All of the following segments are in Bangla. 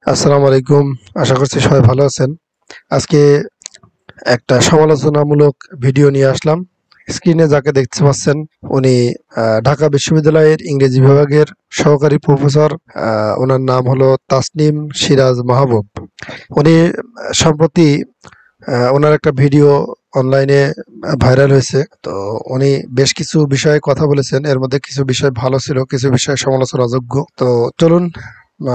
আসসালামু আলাইকুম। আশা করছি সবাই ভালো আছেন। আজকে একটা সমালোচনামূলক ভিডিও নিয়ে আসলাম। স্ক্রিনে যাকে দেখতে পাচ্ছেন উনি ঢাকা বিশ্ববিদ্যালয়ের ইংরেজি বিভাগের সহকারী প্রফেসর। ওনার নাম হলো তাসনিম সিরাজ মাহবুব। উনি সম্প্রতি ওনার একটা ভিডিও অনলাইনে ভাইরাল হয়েছে। তো উনি বেশ কিছু বিষয়ে কথা বলেছেন। এর মধ্যে কিছু বিষয় ভালো ছিল, কিছু বিষয় সমালোচনাযোগ্য। তো চলুন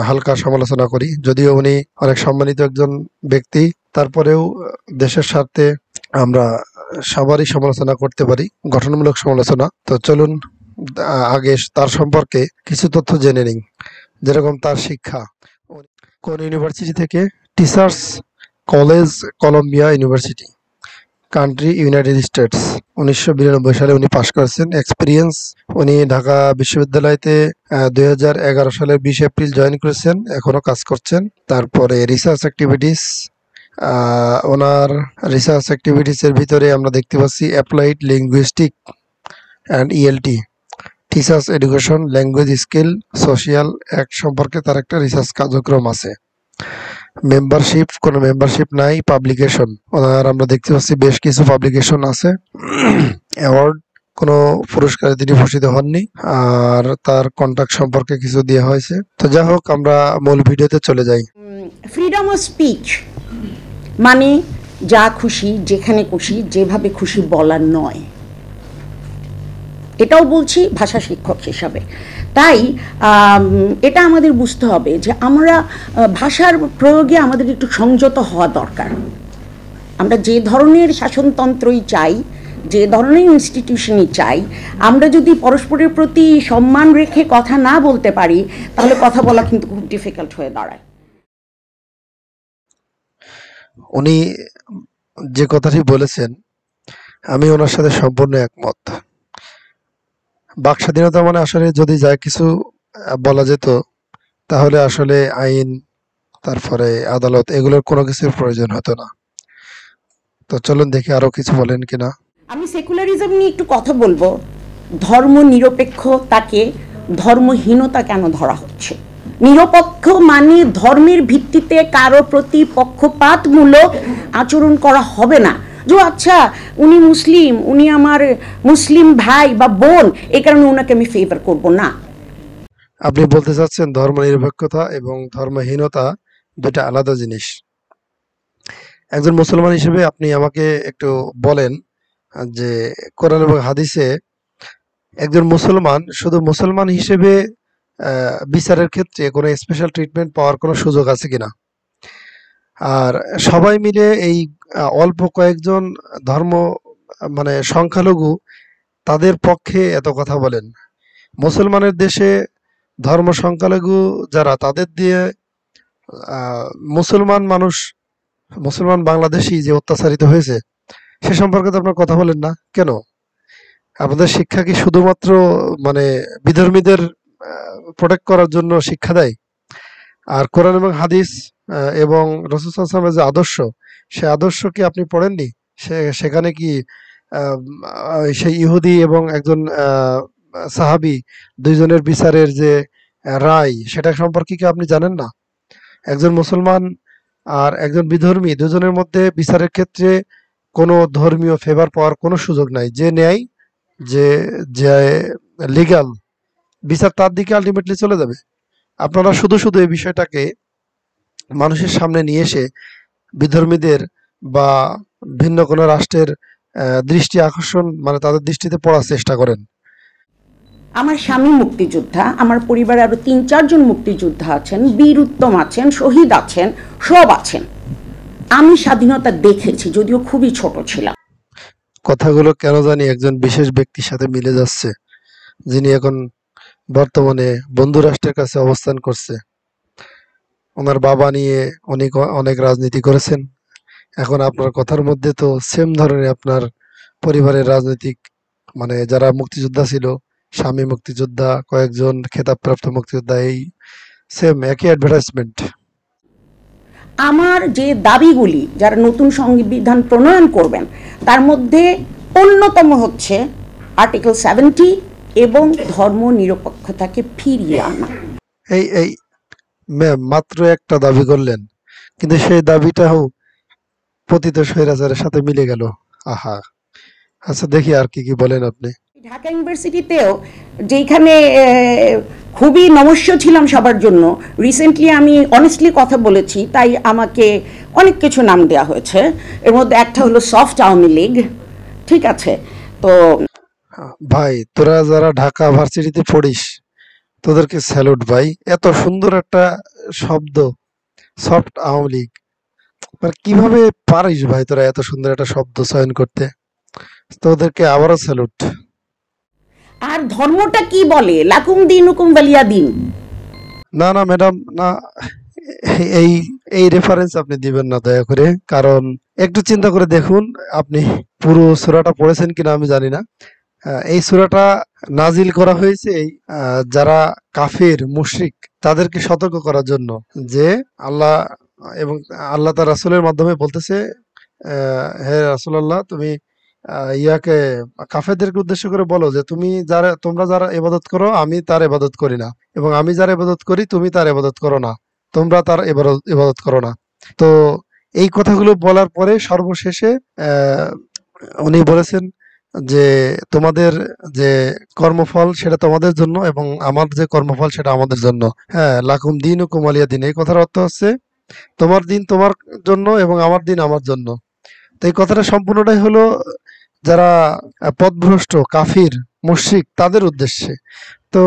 হালকা সমালোচনা করি। যদিও উনি অনেক সম্মানিত একজন ব্যক্তি, তারপরেও দেশের স্বার্থে আমরা সবারই সমালোচনা করতে পারি, গঠনমূলক সমালোচনা। তো চলুন আগে তার সম্পর্কে কিছু তথ্য জেনে নিই। যেরকম তার শিক্ষা, কোন ইউনিভার্সিটি থেকে? Teachers college, Columbia university, country United States. 1992 সালে উনি পাশ করেছেন। এক্সপিরিয়েন্স, উনি ঢাকা বিশ্ববিদ্যালয়তে 2011 সালের 20 এপ্রিল জয়েন করেছেন, এখনো কাজ করছেন। তারপরে রিসার্চ অ্যাক্টিভিটিস, ওনার রিসার্চ অ্যাক্টিভিটিস এর ভিতরে আমরা দেখতে পাচ্ছি applied linguistic and ELT, teachers education, language skill, social act সম্পর্কে তার একটা রিসার্চ কার্যক্রম আছে। মেম্বারশিপ, কোনো মেম্বারশিপ নাই। পাবলিকেশন, ওনার আমরা দেখতে পাচ্ছি বেশ কিছু পাবলিকেশন আছে। অ্যাওয়ার্ড, কোনো পুরস্কারে তিনি ভূষিত হননি। আর তার কন্টাক্ট সম্পর্কে কিছু দেওয়া হয়েছে। তো যাই হোক, আমরা মূল ভিডিওতে চলে যাই। ফ্রিডম অফ স্পিচ মানে যা খুশি, যেখানে খুশি, যেভাবে খুশি বলার নয়। এটাও বলছি ভাষা শিক্ষক হিসাবে। তাই এটা আমাদের বুঝতে হবে যে আমরা ভাষার প্রয়োগে আমাদের একটু সংযত হওয়া দরকার। আমরা যে ধরনের শাসনতন্ত্রই চাই, যে ধরনের ইনস্টিটিউশনই চাই, আমরা যদি পরস্পরের প্রতি সম্মান রেখে কথা না বলতে পারি, তাহলে কথা বলা কিন্তু খুব ডিফিকাল্ট হয়ে দাঁড়ায়। উনি যে কথাটি বলেছেন, আমি ওনার সাথে সম্পূর্ণ একমত। বাক স্বাধীনতা মানে আসলে যদি যা কিছু বলা যেত, তাহলে আসলে আইন, তারপরে আদালত, এগুলোর কোনো কিছুর প্রয়োজন হতো না। তো চলুন দেখি আরো কিছু বলেন কিনা। আমি সেকুলারিজম নিয়ে একটু কথা বলবো। ধর্ম নিরপেক্ষতাকে ধর্মহীনতা কেন ধরা হচ্ছে? নিরপেক্ষ মানে ধর্মের ভিত্তিতে কারো প্রতি পক্ষপাতমূলক আচরণ করা হবে না। যে আচ্ছা উনি মুসলিম, উনি আমার মুসলিম ভাই বা বোন, এই কারণে ওনাকে আমি ফেভার করব না। আপনি বলতে চাচ্ছেন ধর্ম নিরপেক্ষতা এবং ধর্মহীনতা দুটা আলাদা জিনিস। একজন মুসলমান হিসেবে আপনি আমাকে একটু বলেন যে কোরআন এবং হাদিসে একজন মুসলমান শুধু মুসলমান হিসেবে বিচারের ক্ষেত্রে কোনো স্পেশাল ট্রিটমেন্ট পাওয়ার কোনো সুযোগ আছে কিনা? আর সবাই মিলে এই অল্প কয়েকজন ধর্ম মানে সংখ্যালঘু, তাদের পক্ষে এত কথা বলেন। মুসলমানের দেশে ধর্ম সংখ্যালঘু যারা, তাদের দিয়ে মুসলমান মানুষ, মুসলমান বাংলাদেশি যে অত্যাচারিত হয়েছে, সে সম্পর্কে তো আপনার কথা বলেন না কেন? আপনাদের শিক্ষা কি শুধুমাত্র মানে বিধর্মীদের প্রোটেক্ট করার জন্য শিক্ষা দেয়? আর কোরআন এবং হাদিস এবং রাসূল সাল্লাল্লাহু আলাইহি ওয়াসাল্লামের যে আদর্শ, সে আদর্শ কি আপনি পড়েননি? সেখানে কি সেই ইহুদি এবং একজন সাহাবী, দুইজনের বিচারের যে রায়, সেটা সম্পর্কে কি আপনি জানেন না? একজন মুসলমান আর একজন বিধর্মী, দুজনের মধ্যে বিচারের ক্ষেত্রে কোনো ধর্মীয় ফেভার পাওয়ার কোনো সুযোগ নাই। যে ন্যায়, যে যে লিগ্যাল বিচার, তার দিকে আলটিমেটলি চলে যাবে। আপনারা শুধু শুধু এই বিষয়টাকে মানুষের সামনে নিয়ে এসে বিধর্মীদের বা ভিন্ন কোনো রাষ্ট্রের দৃষ্টি আকর্ষণ, মানে তাদের দৃষ্টিতে পড়ার চেষ্টা করেন। আমার স্বামী মুক্তিযোদ্ধা, আমার পরিবারে আরো 3-4 জন মুক্তিযোদ্ধা আছেন, বীর উত্তম আছেন, শহীদ আছেন, সব আছেন। আমি স্বাধীনতা দেখেছি, যদিও খুবই ছোট ছিলাম। কথাগুলো কেন জানি একজন বিশেষ ব্যক্তির সাথে মিলে যাচ্ছে, যিনি এখন বর্তমানে বন্ধু রাষ্ট্রের কাছে অবস্থান করছে। ওনার বাবা নিয়ে অনেক অনেক রাজনীতি করেছেন। এখন আপনার কথার মধ্যে তো সেম ধরনের আপনার পরিবারের রাজনৈতিক, মানে যারা মুক্তিযোদ্ধা ছিল, স্বামী মুক্তিযোদ্ধা, কয়েকজন খেতাবপ্রাপ্ত মুক্তিযোদ্ধা, এই সেম একই অ্যাডভার্টাইজমেন্ট। আমার যে দাবিগুলি যারা নতুন সংবিধান প্রণয়ন করবেন, তার মধ্যে অন্যতম হচ্ছে আর্টিকেল 70 এবং ধর্ম নিরপেক্ষতাকে ফিরিয়ে আনা। এই এই ম্যাম মাত্র একটা দাবি করলেন, কিন্তু সেই দাবিটাও পতিত স্বৈরাচারের সাথে মিলে গেল। আহা! আচ্ছা দেখি আর কি কি বলেন আপনি। ঢাকা ইউনিভার্সিটিতেও যেখানে খুবই নমস্য ছিলাম সবার জন্য, রিসেন্টলি আমি অনেস্টলি কথা বলেছি, তাই আমাকে অনেক কিছু নাম দেওয়া হয়েছে। এর মধ্যে একটা হলো সফট আওয়ামী লীগ, ঠিক আছে? তো ভাই তোরা যারা ঢাকা ভার্সিটিতে পড়িস তোদেরকে স্যালুট ভাই, এত সুন্দর একটা শব্দ সফট আওয়ামী লীগ, মানে কিভাবে পারিস ভাই তোরা এত সুন্দর একটা শব্দ চয়ন করতে, তোদেরকে আবারও স্যালুট। আর ধর্মটা কি বলে? লাকুম দিনুকুম ওয়ালিয়া দিন। না না ম্যাডাম না, এই এই রেফারেন্স আপনি দিবেন না দয়া করে, কারণ একটু চিন্তা করে দেখুন, আপনি পুরো সূরাটা পড়েছেন কিনা আমি জানি না। এই সূরাটা নাজিল করা হয়েছে যারা কাফির মুশরিক তাদেরকে সতর্ক করার জন্য, যে আল্লাহ এবং আল্লাহ তার রাসূলের মাধ্যমে বলতেছে, হে রাসূলুল্লাহ তুমি ইয়াকে কাফেরদেরকে উদ্দেশ্য করে বলো যে তোমরা যারা ইবাদত করো আমি তার ইবাদত করি না, এবং আমি যার ইবাদত করি তুমি তার ইবাদত করো না, তোমরা তার ইবাদত করো না। তো এই কথাগুলো বলার পরে সর্বশেষে আহ, উনি বলেছেন যে তোমাদের যে কর্মফল সেটা তোমাদের জন্য এবং আমার যে কর্মফল সেটা আমাদের জন্য। হ্যাঁ, লাকুম দীনুকুম ওয়ালিয়া দিন, এই কথার অর্থ হচ্ছে তোমার দিন তোমার জন্য এবং আমার দিন আমার জন্য। তো এই কথাটা সম্পূর্ণটাই হলো যারা পথভ্রষ্ট কাফির মুশরিক তাদের উদ্দেশ্যে। তো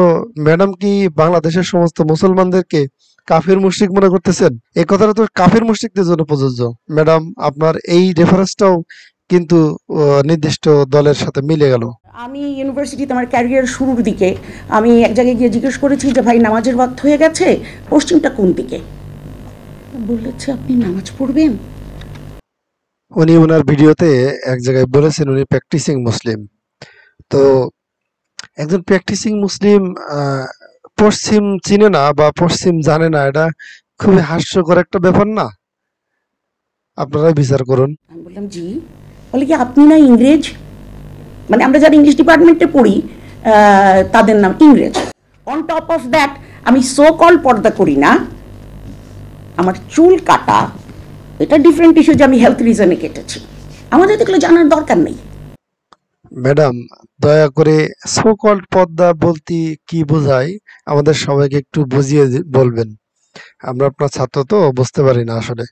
ম্যাডাম কি বাংলাদেশের সমস্ত মুসলমানদেরকে কাফির মুশরিক মনে করতেছেন? এই কথাটা তো কাফির মুশরিকদের জন্য প্রযোজ্য। ম্যাডাম আপনার এই রেফারেন্সটাও কিন্তু নির্দিষ্ট দলের সাথে মিলে গেল। আমি ইউনিভার্সিটিতে আমার ক্যারিয়ার শুরুর দিকে আমি এক জায়গায় গিয়ে জিজ্ঞেস করেছি যে ভাই নামাজের ওয়াক্ত হয়ে গেছে, পশ্চিমটা কোন দিকে? বলেছে আপনি নামাজ পড়বেন? উনি ওনার ভিডিওতে এক জায়গায় বলেছেন উনি প্র্যাকটিসিং মুসলিম। তো একজন প্র্যাকটিসিং মুসলিম আহ, পশ্চিম চিনে না বা পশ্চিম জানে না, এটা খুবই হাস্যকর একটা ব্যাপার না? আপনারাই বিচার করুন। আমি বললাম জি। বলে কি আপনি না ইংরেজ? মানে আমরা যারা ইংলিশ ডিপার্টমেন্টে পড়ি তাদের নাম ইংরেজ। অন টপ অফ দ্যাট আমি সো কল পর্দা করি না, আমার চুল কাটা এটা ডিফারেন্ট ইস্যু যে আমি হেলথ রিজনে কেটেছি, আমাদের এগুলো জানার দরকার নেই। ম্যাডাম দয়া করে সো কল্ড পর্দা বলতে কি বোঝায় আমাদের সবাইকে একটু বুঝিয়ে বলবেন। আমরা আপনার ছাত্র তো বুঝতে পারি না আসলে।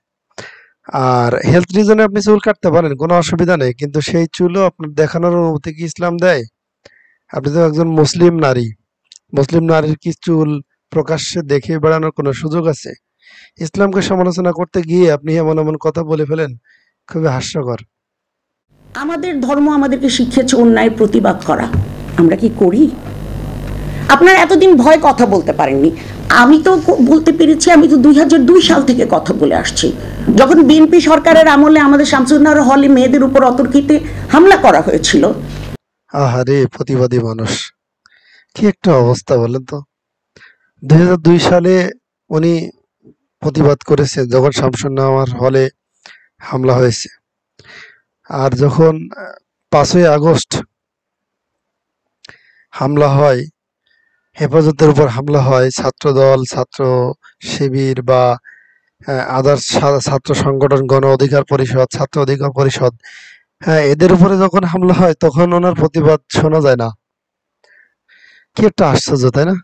আর হেলথ রিজনে আপনি চুল কাটতে পারেন, কোনো অসুবিধা নেই, কিন্তু সেই চুলও আপনার দেখানোর অনুমতি কি ইসলাম দেয়? আপনি তো একজন মুসলিম নারী, মুসলিম নারীর কি চুল প্রকাশ্যে দেখে বেড়ানোর কোনো সুযোগ আছে? ইসলামকে সমালোচনা করতে গিয়ে আপনি এমন এমন কথা বলে ফেলেন, খুবই হাস্যকর। আমাদের ধর্ম আমাদেরকে শিখিয়েছে অন্যায়ের প্রতিবাদ করা, আমরা কি করি? আপনারা এতদিন ভয় কথা বলতে পারেননি, আমি তো বলতে পেরেছি। আমি তো 2002 সাল থেকে কথা বলে আসছি, যখন বিএনপি সরকারের আমলে আমাদের শামসুন্নাহর হলে মেয়েদের উপর অতর্কিতে হামলা করা হয়েছিল। আহারে প্রতিবাদী মানুষ, কি একটা অবস্থা বলেন তো। 2002 সালে উনি প্রতিবাদ করেছেন যখন শামসুন্নাহার হলে হামলা হয়েছে। আর যখন 5ই আগস্ট হামলা হয়, হেফাজতের উপর হামলা হয়, ছাত্রদল, ছাত্র শিবির বা আদার্স ছাত্র সংগঠন, গণ অধিকার পরিষদ, ছাত্র অধিকার পরিষদ, হ্যাঁ এদের উপরে যখন হামলা হয় তখন ওনার প্রতিবাদ শোনা যায় না। কি একটা আশ্চর্য, তাই না?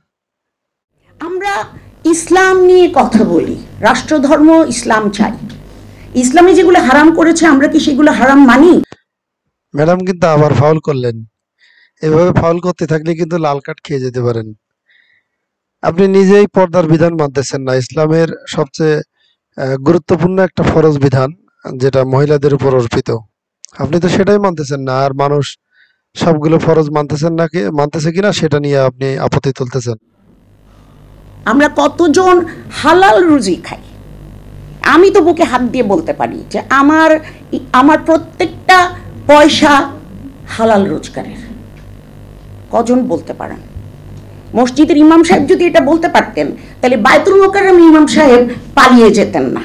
আমরা ইসলাম নিয়ে কথা বলি, রাষ্ট্রধর্ম ইসলাম চাই, ইসলামে যেগুলো হারাম করেছে আমরা কি সেগুলো হারাম মানি? ম্যাডাম কিন্তু আবার ফাউল করলেন। এভাবে ফাউল করতে থাকলে কিন্তু লাল কার্ড খেয়ে যেতে পারেন। আপনি নিজেই পর্দার বিধান মানতেছেন না, ইসলামের সবচেয়ে গুরুত্বপূর্ণ একটা ফরজ বিধান যেটা মহিলাদের উপর অর্পিত, আপনি তো সেটাই মানতেছেন না। আর মানুষ সবগুলো ফরজ মানতেছেন নাকি মানতেছে কিনা সেটা নিয়ে আপনি আপত্তি তুলতেছেন। আমরা কতজন হালাল রুজি খাই? আমি তো বুকে হাত দিয়ে বলতে পারি যে আমার আমার প্রত্যেকটা পয়সা হালাল রোজগারের। কজন বলতে পারেন? মসজিদের ইমাম সাহেব যদি এটা বলতে পারতেন তাহলে বায়তুল মোকাররম ইমাম সাহেব পালিয়ে যেতেন না।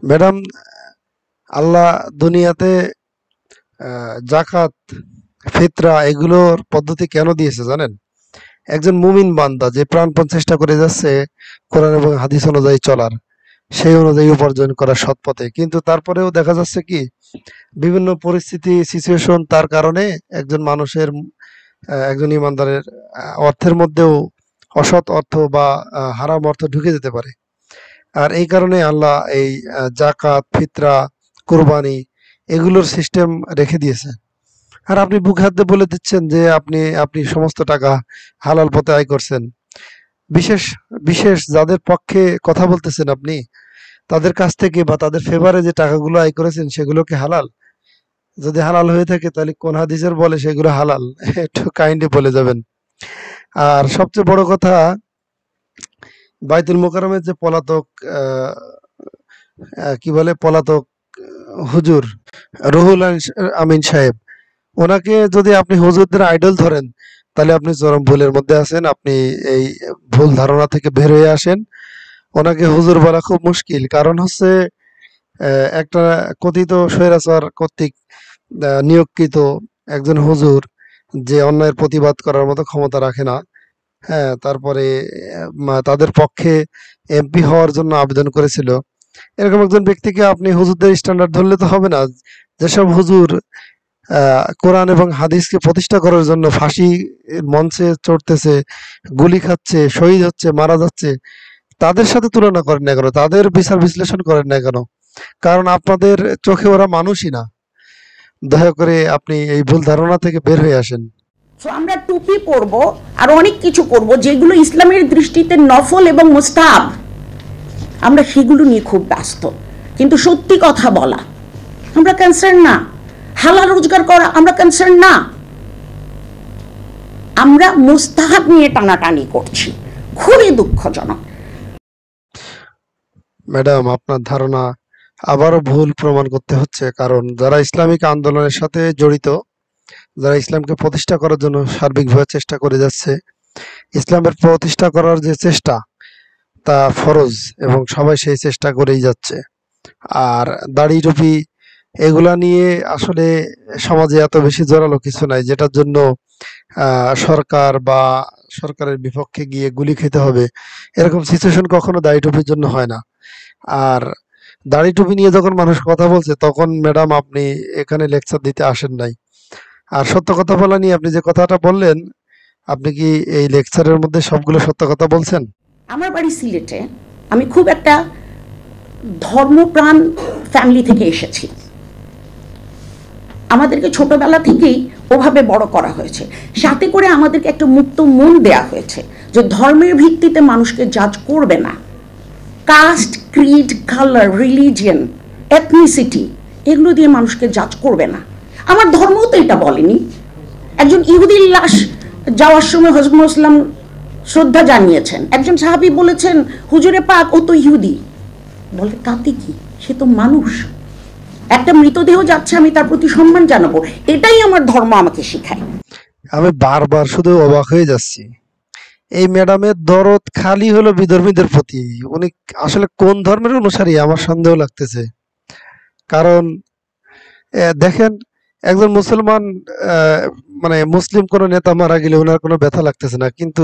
ম্যাডাম আল্লাহ দুনিয়াতে জাকাত ফিতরা এগুলোর পদ্ধতি কেন দিয়েছে জানেন? একজন মুমিন বান্দা যে প্রাণপণ চেষ্টা করে যাচ্ছে কোরআন এবং হাদিস অনুযায়ী চলার, সেই অনুযায়ী উপার্জন করার সৎ পথে, কিন্তু তারপরেও দেখা যাচ্ছে কি বিভিন্ন পরিস্থিতি সিচুয়েশন তার কারণে একজন মানুষের একজন ইমানদারের অর্থের মধ্যেও অসৎ অর্থ বা হারাম অর্থ ঢুকে যেতে পারে। আর এই কারণে আল্লাহ এই জাকাত, ফিতরা, কুরবানি এগুলোর সিস্টেম রেখে দিয়েছে। আর আপনি বুক হাত দিয়ে বলে দিচ্ছেন যে আপনি আপনি সমস্ত টাকা হালাল পথে আয় করছেন। বিশেষ বিশেষ যাদের পক্ষে কথা বলতেছেন আপনি, তাদের কাছ থেকে বা তাদের ফেভারে যে টাকাগুলো আয় করেছেন সেগুলো কি হালাল? যদি হালাল হয়ে থাকে তাহলে কোন হাদিসের বলে সেগুলো হালাল? একটু কাইন্ডলি বলে যাবেন। আর সবচেয়ে বড় কথা, বাইতুল মোকাররমের যে পলাতক আহ, কি বলে পলাতক হুজুর রুহুল আমিন সাহেব, ওনাকে যদি আপনি হুজুরদের আইডল ধরেন তাহলে আপনি চরম ভুলের মধ্যে আছেন। আপনি এই ভুল ধারণা থেকে বের হয়ে আসেন। ওনাকে হুজুর বলা খুব মুশকিল, কারণ হচ্ছে একটা কথিত স্বৈরাচার কর্তৃক নিয়োগকৃত একজন হুজুর যে অন্যায়ের প্রতিবাদ করার মতো ক্ষমতা রাখে না। হ্যাঁ, তারপরে তাদের পক্ষে এমপি হওয়ার জন্য আবেদন করেছিল। এরকম একজন ব্যক্তিকে আপনি হুজুরদের স্ট্যান্ডার্ড ধরলে তো হবে না। যেসব হুজুর কোরআন এবং হাদিসকে প্রতিষ্ঠা করার জন্য ফাঁসি মঞ্চে চড়তেছে, গুলি খাচ্ছে, শহীদ হচ্ছে, মারা যাচ্ছে, তাদের সাথে তুলনা করেন না কেন? তাদের বিচার বিশ্লেষণ করেন না কেন? কারণ আপনাদের চোখে ওরা মানুষই না। দয়া করে আপনি এই ভুল ধারণা থেকে বের হয়ে আসেন। তো আমরা টুপি পরব আর অনেক কিছু করব যেগুলো ইসলামের দৃষ্টিতে নফল এবং মুস্তাহাব, আমরা সেগুলো নিয়ে খুব ব্যস্ত। কিন্তু সত্যি কথা বলা আমরা কনসার্ন না, হালাল রোজগার করা আমরা কনসার্ন না, আমরা মুস্তাহাব নিয়ে টানাটানি করছি। খুবই দুঃখজনক। ম্যাডাম, আপনার ধারণা আবারও ভুল প্রমাণ করতে হচ্ছে, কারণ যারা ইসলামিক আন্দোলনের সাথে জড়িত, যারা ইসলামকে প্রতিষ্ঠা করার জন্য সার্বিকভাবে চেষ্টা করে যাচ্ছে, ইসলামের প্রতিষ্ঠা করার যে চেষ্টা তা ফরজ এবং সবাই সেই চেষ্টা করেই যাচ্ছে। আর দাড়ি টুপি এগুলা নিয়ে আসলে সমাজে এত বেশি জোরালো কিছু নাই যেটার জন্য সরকার বা সরকারের বিপক্ষে গিয়ে গুলি খেতে হবে। এরকম সিচুয়েশন কখনো দাড়ি টুপির জন্য হয় না। আর দাড়ি টুপি নিয়ে যখন মানুষ কথা বলছে তখন ম্যাডাম আপনি এখানে লেকচার দিতে আসেন নাই। আর সত্য কথা বলা নিয়ে আপনি যে কথাটা বললেন, আপনি কি এই লেকচারের মধ্যে সবগুলো সত্য কথা বলছেন? আমার বাড়ি সিলেটে, আমি খুব একটা ধর্মপ্রাণ ফ্যামিলি থেকে এসেছি। আমাদেরকে ছোটবেলা থেকেই ওভাবে বড় করা হয়েছে, সাথে করে আমাদেরকে একটা মুক্ত মন দেয়া হয়েছে যে ধর্মের ভিত্তিতে মানুষকে জাজ করবে না। Caste, creed, colour, religion, ethnicity এগুলো দিয়ে মানুষকে জাজ করবে না। আমার ধর্মও তো এটা বলেনি। একজন ইহুদির লাশ যাওয়ার সময় হযরত মুসলিম শ্রদ্ধা জানিয়েছেন, একজন সাহাবী বলেছেন হুজুরে পাক ও তো ইহুদি। বলে তাতে কি, সে তো মানুষ। একটা মৃতদেহ যাচ্ছে, আমি তার প্রতি সম্মান জানাবো, এটাই আমার ধর্ম আমাকে শেখায়। আমি বারবার শুধু অবাক হয়ে যাচ্ছি, এই ম্যাডামের দরদ খালি হলো বিধর্মীদের প্রতি। উনি আসলে কোন ধর্মের অনুসারী আমার সন্দেহ লাগতেছে। কারণ দেখেন, একজন মুসলমান মানে মুসলিম কোন নেতা মারা গেলে ওনার কোনো ব্যথা লাগতেছে না, কিন্তু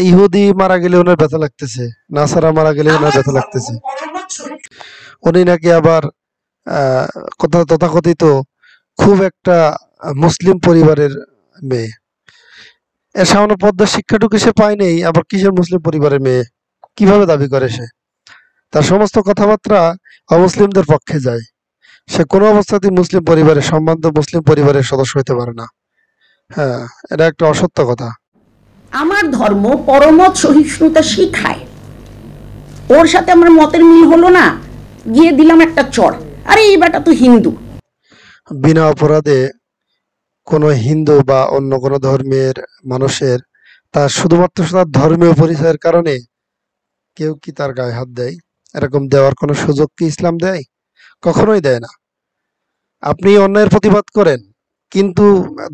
ইহুদি মারা গেলে ওনার ব্যথা লাগতেছে, নাসারা মারা গেলে ওনার ব্যথা লাগতেছে। উনি নাকি আবার তথাকথিত খুব একটা মুসলিম পরিবারের মেয়ে। এর সামান্য পদ্মার শিক্ষাটুকু সে পায়নি, আবার কিসের মুসলিম পরিবারের মেয়ে? কিভাবে দাবি করে সে? তার সমস্ত কথাবার্তা অমুসলিমদের পক্ষে যায়। সে কোনো অবস্থাতেই মুসলিম পরিবারের সম্ভ্রান্ত মুসলিম পরিবারের সদস্য হতে পারে না। হ্যাঁ, এটা একটা অসত্য কথা। আমার ধর্ম পরমত সহিষ্ণুতা শিখায়। ওর সাথে আমার মতের মিল হলো না, গিয়ে দিলাম একটা চড়, আরে এই বেটা তো হিন্দু। বিনা অপরাধে কোনো হিন্দু বা অন্য কোনো ধর্মের মানুষের তার শুধুমাত্র তার ধর্মীয় পরিচয়ের কারণে কেউ কি তার গায়ে হাত দেয়? এরকম দেওয়ার কোনো সুযোগ কি ইসলাম দেয়? কখনোই দেয় না। আপনি অন্যায়ের প্রতিবাদ করেন, কিন্তু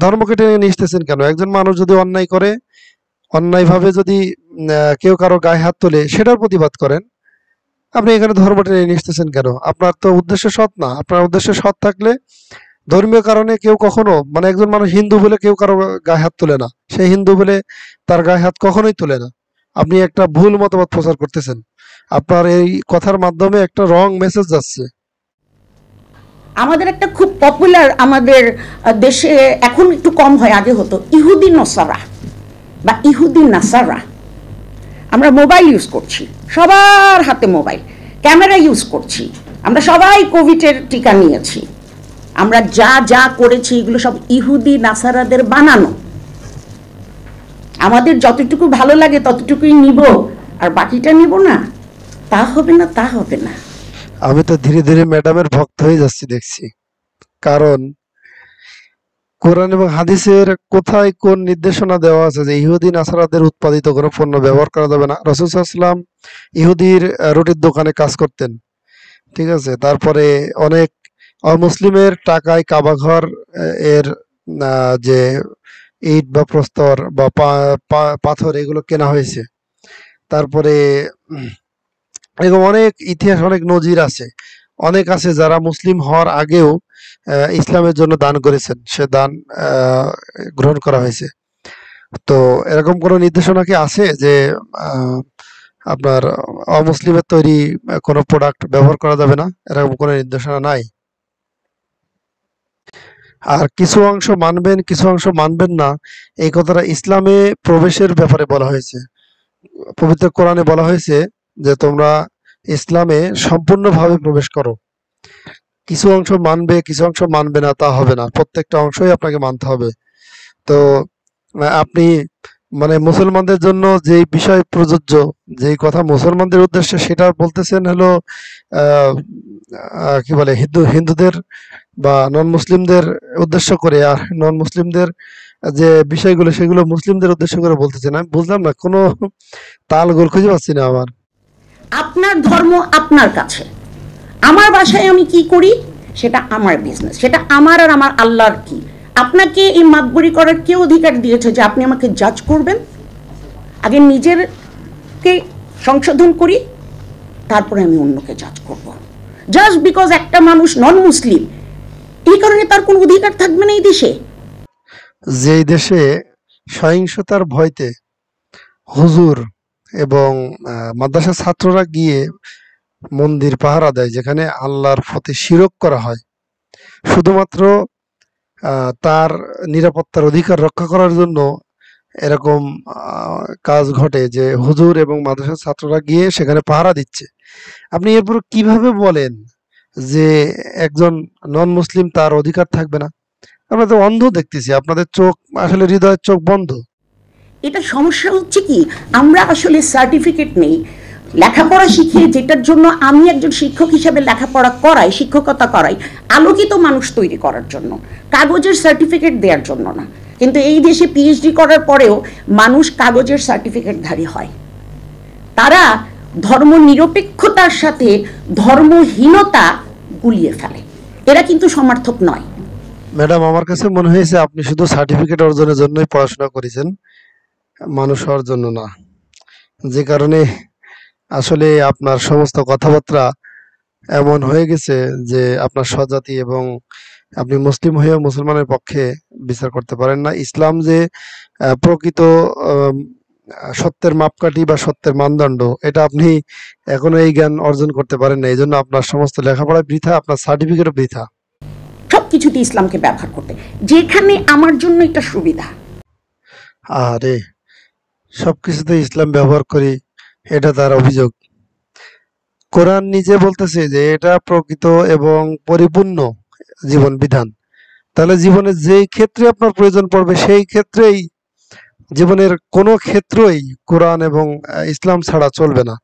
ধর্মকে টেনে নিয়ে আসতেছেন কেন? একজন মানুষ যদি অন্যায় করে, অন্যায়ভাবে যদি কেউ কারো গায়ে হাত তোলে, সেটার প্রতিবাদ করেন। আপনি এখানে ধর্ম টেনে নিয়ে আসতেছেন কেন? আপনার তো উদ্দেশ্য সৎ না। আপনার উদ্দেশ্য সৎ থাকলে ধর্মীয় কারণে কেউ কখনো মানে একজন মানুষ হিন্দু বলে কেউ কারো গায়ে হাত তোলে না, সে হিন্দু বলে তার গায়ে হাত কখনোই তোলে না। আপনি একটা ভুল মতবাদ প্রচার করতেছেন, আপনার এই কথার মাধ্যমে একটা রং মেসেজ যাচ্ছে। আমাদের একটা খুব পপুলার আমাদের দেশে এখন একটু কম হয়, আগে হতো ইহুদি নসারা বা ইহুদি নাসারা। আমরা মোবাইল ইউজ করছি, সবার হাতে মোবাইল, ক্যামেরা ইউজ করছি, আমরা সবাই কোভিডের টিকা নিয়েছি, আমরা যা যা করেছি এগুলো সব ইহুদি নাসারাদের বানানো। আমাদের যতটুকু ভালো লাগে ততটুকুই নিব, আর বাকিটা নিব না, তা হবে না, তা হবে না। আমি তো ধীরে ধীরে ম্যাডামের ভক্ত হয়ে যাচ্ছি দেখছি, কারণ কোরআন এবং হাদিসের কোথায় কোন নির্দেশনা দেওয়া আছে যে ইহুদি নাসারাদের উৎপাদিত কোনো পণ্য ব্যবহার করা যাবে না? রাসূল সাল্লাল্লাহু আলাইহি ওয়াসাল্লাম ইহুদির রুটির দোকানে কাজ করতেন, ঠিক আছে? তারপরে অনেক অমুসলিমের টাকায় কাবাঘর এর যে ইট বা প্রস্তর বা পাথর এগুলো কেনা হয়েছে। তারপরে এরকম অনেক ইতিহাস, অনেক নজির আছে, অনেক আছে যারা মুসলিম হওয়ার আগেও ইসলামের জন্য দান করেছেন, সে দান গ্রহণ করা হয়েছে। তো এরকম কোনো নির্দেশনা কি আছে যে আহ, আপনার অমুসলিমের তৈরি কোনো প্রোডাক্ট ব্যবহার করা যাবে না? এরকম কোনো নির্দেশনা নাই। আর কিছু অংশ মানবেন, কিছু অংশ মানবেন না, এই কথাটা ইসলামে প্রবেশের ব্যাপারে বলা হয়েছে। পবিত্র কোরআনে বলা হয়েছে যে তোমরা ইসলামে সম্পূর্ণভাবে প্রবেশ করো। কিছু অংশ মানবে, কিছু অংশ মানবে না, তা হবে না, প্রত্যেকটা অংশই আপনাকে মানতে হবে। তো আপনি মানে মুসলমানদের জন্য যেই বিষয় প্রযোজ্য, যেই কথা মুসলমানদের উদ্দেশ্যে, সেটা বলতেছেন হলো আহ কি বলে হিন্দুদের বা নন মুসলিমদের উদ্দেশ্য করে, আর নন মুসলিমদের যে বিষয়গুলো সেগুলো মুসলিমদের উদ্দেশ্য করে বলতেছেন। আমি বুঝলাম না, কোনো তাল গোল খুঁজে পাচ্ছি না আমার। আপনার ধর্ম আপনার কাছে, আমার বাসায় আমি কি করি সেটা আমার বিজনেস, সেটা আমার আর আমার আল্লাহর কি। আপনাকে এই মাতবরি করার কে অধিকার দিয়েছে যে আপনি আমাকে জাজ করবেন? আগে নিজেরকে সংশোধন করি, তারপরে আমি অন্যকে জাজ করব। জাস্ট বিকজ একটা মানুষ নন মুসলিম, এই কারণে তার কোনো অধিকার থাকবে না এই দেশে। যেই দেশে সহিংসতার ভয়তে হুজুর এবং মাদ্রাসার ছাত্ররা গিয়ে মন্দির পাহারা দেয়, যেখানে আল্লাহর প্রতি শিরক করা হয়, শুধুমাত্র তার নিরাপত্তার অধিকার রক্ষা করার জন্য এরকম কাজ ঘটে যে হুজুর এবং মাদ্রাসার ছাত্ররা গিয়ে সেখানে পাহারা দিচ্ছে। আপনি এরপর কিভাবে বলেন যে একজন নন মুসলিম তার অধিকার থাকবে না? আমরা তো অন্ধ দেখতেছি, আপনাদের চোখ আসলে হৃদয়ের চোখ বন্ধ। এটা সমস্যা হচ্ছে কি, আমরা আসলে সার্টিফিকেট নেই, লেখাপড়া শিখে, যেটার জন্য আমি একজন শিক্ষক হিসেবে লেখাপড়া করাই, শিক্ষকতা করাই আলোকিত মানুষ তৈরি করার জন্য, কাগজের সার্টিফিকেট দেওয়ার জন্য না। কিন্তু এই দেশে পিএইচডি করার পরেও মানুষ কাগজের সার্টিফিকেটধারী হয়। তারা ধর্ম নিরপেক্ষতার সাথে ধর্মহীনতা গুলিয়ে ফেলে, এরা কিন্তু সমর্থক নয়। ম্যাডাম, আমার কাছে মনে হয়েছে আপনি শুধু সার্টিফিকেট অর্জনের জন্যই পড়াশোনা করেছেন, মানুষ হওয়ার জন্য না। যে কারণে আসলে আপনার সমস্ত কথাবার্তা এমন হয়ে গেছে যে আপনার স্বজাতি এবং আপনি মুসলিম হয়েও মুসলমানের পক্ষে বিচার করতে পারেন না। ইসলাম যে প্রকৃত আম, সত্যের মাপকাঠি বা সত্যের মানদণ্ড, এটা আপনি এখনো এই জ্ঞান অর্জন করতে পারেন না। এই জন্য আপনার সমস্ত লেখাপড়া বৃথা, আপনার সার্টিফিকেটও বৃথা। সব কিছুতে ইসলামকে ব্যবহার করতে, যেখানে আমার জন্য এটা সুবিধা। আরে, সবকিছুতে ইসলাম ব্যবহার করি, এটা তার অভিযোগ। কোরআন নিজে বলতেছে যে এটা প্রকৃত এবং পরিপূর্ণ জীবন বিধান। তাহলে জীবনের যেই ক্ষেত্রে আপনার প্রয়োজন পড়বে সেই ক্ষেত্রেই, জীবনের কোনো ক্ষেত্রই কোরআন এবং ইসলাম ছাড়া চলবে না।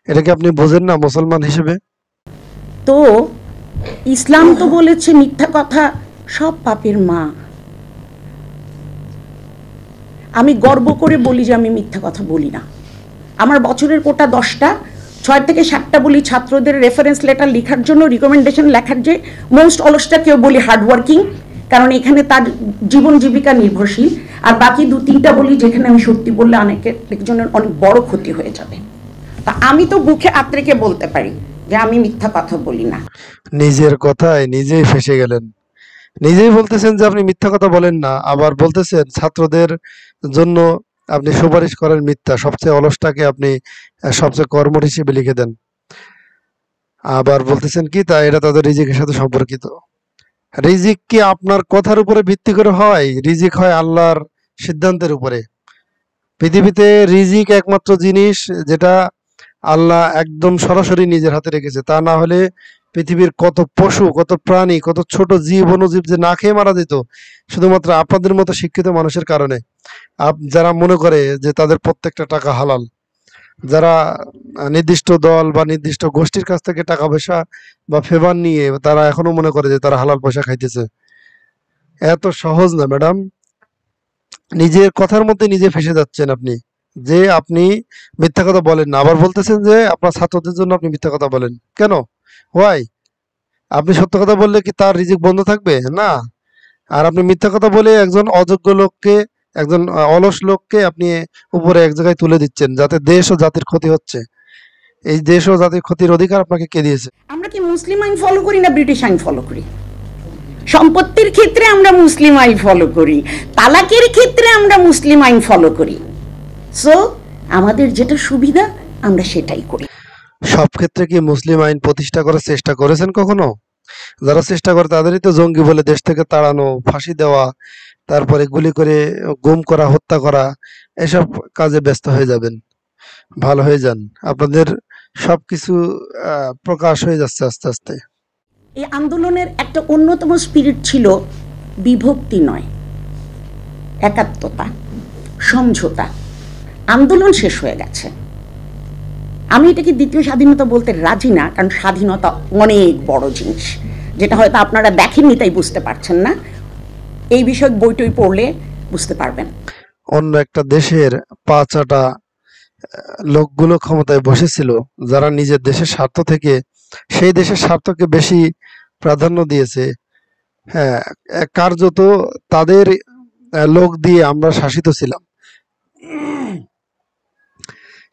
এটা কি আপনি বোঝেন না মুসলমান হিসেবে? তো ইসলাম তো বলেছে মিথ্যা কথা সব পাপের মা। আমি গর্ব করে বলি যে আমি মিথ্যা কথা বলি না। আমার বছরের কোটা 10টা, 6 থেকে 7টা বলি ছাত্রদের রেফারেন্স লেটার লেখার জন্য, রিকমেন্ডেশন লেখার, যে মোস্ট অলসটা কেউ বলি হার্ডওয়ার্কিং, কারণ এখানে তার জীবন জীবিকা নির্ভরশীল। আর বাকি 2-3টা বলি যেখানে আমি সত্যি বললে একজনের অনেক বড় ক্ষতি হয়ে যাবে। তা আমি তো বুকে হাত রেখে বলতে পারি যে আমি মিথ্যা কথা বলি না। নিজের কথায় নিজেই ফেঁসে গেলেন। নিজেই বলতেছেন যে আপনি মিথ্যা কথা বলেন না, আবার বলতেছেন ছাত্রদের জন্য আপনি সুপারিশ করেন মিথ্যা, সবচেয়ে অলসটাকে আপনি সবচেয়ে কর্মঠ হিসেবে লিখে দেন। আবার বলতেছেন কি তা এটা তাদের রিজিকের সাথে সম্পর্কিত। রিজিক কি আপনার কথার উপরে ভিত্তি করে হয়? রিজিক হয় আল্লাহর সিদ্ধান্তের উপরে। পৃথিবীতে রিজিক একমাত্র জিনিস যেটা আল্লাহ একদম সরাসরি নিজের হাতে রেখেছে, তা না হলে পৃথিবীর কত পশু, কত প্রাণী, কত ছোট জীব অনুজীব যে না খেয়ে মারা যেত শুধুমাত্র আপনাদের মতো শিক্ষিত মানুষের কারণে। যারা মনে করে যে তাদের প্রত্যেকটা টাকা হালাল, যারা নির্দিষ্ট দল বা নির্দিষ্ট গোষ্ঠীর কাছ থেকে টাকা পয়সা বা ফেভার নিয়ে তারা এখনো মনে করে যে তারা হালাল পয়সা খাইতেছে। এত সহজ না ম্যাডাম। নিজের কথার মধ্যে নিজে ফেঁসে যাচ্ছেন আপনি, যে আপনি মিথ্যা কথা বলেন না, আবার বলতেছেন যে আপনার ছাত্রদের জন্য আপনি মিথ্যা কথা বলেন কেন? হোয়াই? আপনি সত্য কথা বললে কি তার রিজিক বন্ধ থাকবে? না। আর আপনি মিথ্যা কথা বলে একজন অযোগ্য লোককে, একজন অলস লোককে আপনি উপরে এক জায়গায় তুলে দিচ্ছেন, যাতে দেশ ও জাতির ক্ষতি হচ্ছে। এই দেশ ও জাতির ক্ষতির অধিকার আপনাকে কে দিয়েছে? আমরা কি মুসলিম আইন ফলো করি না ব্রিটিশ আইন ফলো করি? সম্পত্তির ক্ষেত্রে আমরা মুসলিম আইন ফলো করি, তালাকের ক্ষেত্রে আমরা মুসলিম আইন ফলো করি। সো আমাদের যেটা সুবিধা আমরা সেটাই করি। সব ক্ষেত্রে কি মুসলিম আইন প্রতিষ্ঠা করার চেষ্টা করেছেন কখনো? যারা চেষ্টা করে তাদেরই তো জঙ্গি বলে দেশ থেকে তাড়ানো, ফাঁসি দেওয়া, তারপরে গুলি করে গুম করা, হত্যা করা, এসব কাজে ব্যস্ত হয়ে যাবেন। ভালো হয়ে যান। আপনাদের সবকিছু প্রকাশ হয়ে যাচ্ছে আস্তে আস্তে। এই আন্দোলনের একটা অন্যতম স্পিরিট ছিল বিভক্তি নয়, একাত্মতা, সমঝোতা। আন্দোলন শেষ হয়ে গেছে। আমি এটাকে দ্বিতীয় স্বাধীনতা বলতে রাজি না, কারণ স্বাধীনতা অনেক বড় জিনিস, যেটা হয়তো আপনারা দেখেননি তাই বুঝতে পারছেন না। এই বিষয়ে বইটই পড়লে বুঝতে পারবেন। অন্য একটা দেশের পাঁচাটা লোকগুলো ক্ষমতায় বসেছিল, যারা নিজের দেশের স্বার্থ থেকে সেই দেশের স্বার্থকে বেশি প্রাধান্য দিয়েছে। হ্যাঁ, কার্যত তাদের লোক দিয়ে আমরা শাসিত ছিলাম।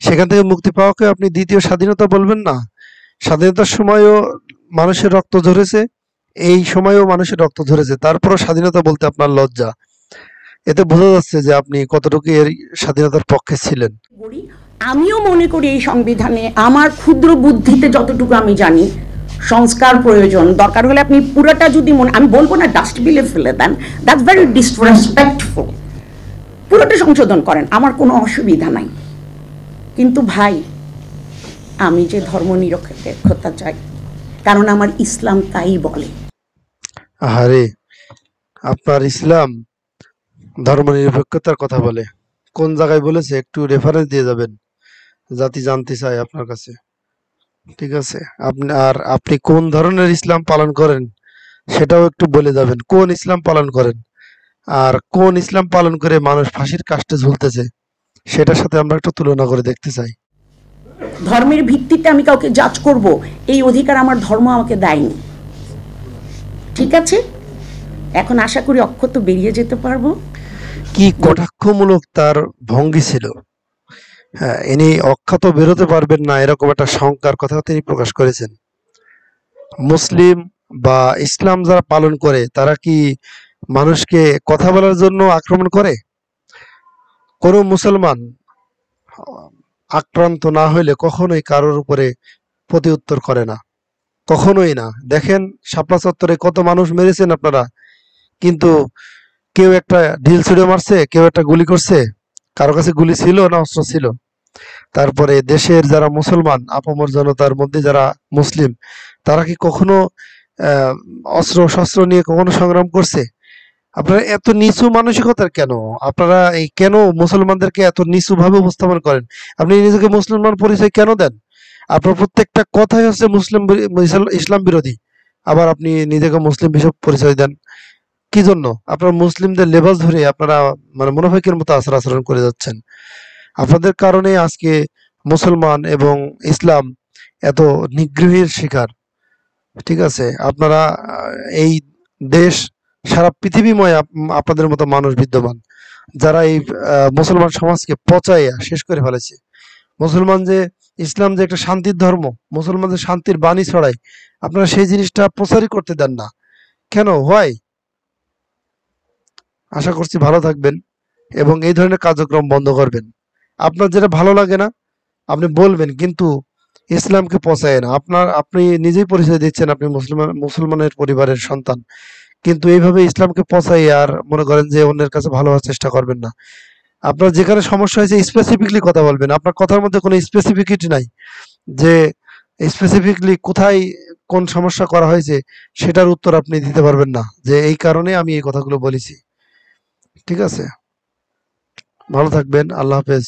সেখান থেকে মুক্তি পাওয়াকে আপনি দ্বিতীয় স্বাধীনতা বলবেন না? স্বাধীনতার সময়ও মানুষের রক্ত ঝরেছে, এই সময়েও মানুষের রক্ত ঝরেছে, তারপরও স্বাধীনতা বলতে আপনার লজ্জা। এতে বোঝা যাচ্ছে যে আপনি কতটুকু এর স্বাধীনতার পক্ষে ছিলেন। আমিও মনে করি এই সংবিধানে আমার ক্ষুদ্র বুদ্ধিতে যতটুকু আমি জানি সংস্কার প্রয়োজন। দরকার হলে আপনি পুরোটা যদি আমি বলবো না ডাস্টবিনে ফেলে দেন, দ্যাটস ভেরি ডিসরেসপেক্টফুল। পুরোটা সংশোধন করেন, আমার কোনো অসুবিধা নাই। কিন্তু ভাই, আমি যে ধর্ম নিরপেক্ষতা চাই, কারণ আমার ইসলাম তাই বলে। আরে, আপনার ইসলাম ধর্মনিরপেক্ষতার কথা বলে? কোন জায়গায় বলেছে? একটু রেফারেন্স দিয়ে যাবেন, জাতি জানতে চায় আপনার কাছে। ঠিক আছে, আপনি কোন ধরনের ইসলাম পালন করেন সেটাও একটু বলে যাবেন। কোন ইসলাম পালন করেন, আর কোন ইসলাম পালন করে মানুষ ফাঁসির কাস্টে ঝুলতেছে, সেটার সাথে আমরা একটু তুলনা করে দেখতে চাই। ধর্মের ভিত্তিতে আমি কাউকে জাজ করব, এই অধিকার আমার ধর্ম আমাকে দেয়নি। ঠিক আছে, এখন আশা করি অক্ষত বেরিয়ে যেতে পারবো। কি কটাক্ষমূলক তার ভঙ্গি ছিল! হ্যাঁ, ইনি অক্ষত বেরোতে পারবেন না এরকম একটা শঙ্কার কথা তিনি প্রকাশ করেছেন। মুসলিম বা ইসলাম যারা পালন করে তারা কি মানুষকে কথা বলার জন্য আক্রমণ করে? কোনো মুসলমান আক্রান্ত না হইলে কখনোই কারোর উপরে প্রতি উত্তর করে না, কখনোই না। দেখেন শাপলা চত্বরে কত মানুষ মেরেছেন আপনারা, কিন্তু কেউ একটা ঢিল ছুঁড়ে মারছে, কেউ একটা গুলি করছে? কারো কাছে গুলি ছিল না অস্ত্র ছিল? তারপরে দেশের যারা মুসলমান, আপামর জনতার মধ্যে যারা মুসলিম, তারা কি কখনো অস্ত্র শস্ত্র নিয়ে কখনো সংগ্রাম করছে? আপনারা এত নিচু মানসিকতার কেন? আপনারা এই কেন মুসলমানদেরকে এত নিচু ভাবে উপস্থাপন করেন? আপনি নিজেকে মুসলমান পরিচয় কেন দেন? আপনার প্রত্যেকটা কথাই হচ্ছে ইসলাম বিরোধী, আবার আপনি নিজেকে মুসলিম হিসেবে পরিচয় দেন কি জন্য? আপনার মুসলিমদের লেবাস ধরে আপনারা মানে মুনাফিকের মতো আচরণ করে যাচ্ছেন। আপনাদের কারণে আজকে মুসলমান এবং ইসলাম এত নিগ্রহের শিকার। ঠিক আছে, আপনারা এই দেশ, সারা পৃথিবীময় আপনাদের মতো মানুষ বিদ্যমান, যারা এই মুসলমান সমাজকে পচাইয়া শেষ করে ফেলেছে। মুসলমান যে, ইসলাম যে একটা শান্তির ধর্ম, মুসলমান যে শান্তির বাণী ছড়ায়, আপনারা সেই জিনিসটা প্রচারই করতে দেন না কেন? হয় আশা করছি ভালো থাকবেন এবং এই ধরনের কার্যক্রম বন্ধ করবেন। আপনার যেটা ভালো লাগে না আপনি বলবেন, কিন্তু ইসলামকে পচায় না। আপনি নিজেই পরিচয় দিচ্ছেন আপনি মুসলমানের পরিবারের সন্তান, কিন্তু এইভাবে ইসলামকে পচাই আর মনে করেন যে অন্যের কাছে ভালো হওয়ার চেষ্টা করবেন না। আপনার যেখানে সমস্যা হয়েছে স্পেসিফিকলি কথা বলবেন। আপনার কথার মধ্যে কোনো স্পেসিফিকিটি নাই যে স্পেসিফিকলি কোথায় কোন সমস্যা করা হয়েছে সেটার উত্তর আপনি দিতে পারবেন না যে এই কারণে আমি এই কথাগুলো বলেছি। ঠিক আছে? ভালো থাকবেন। আল্লাহ হাফেজ।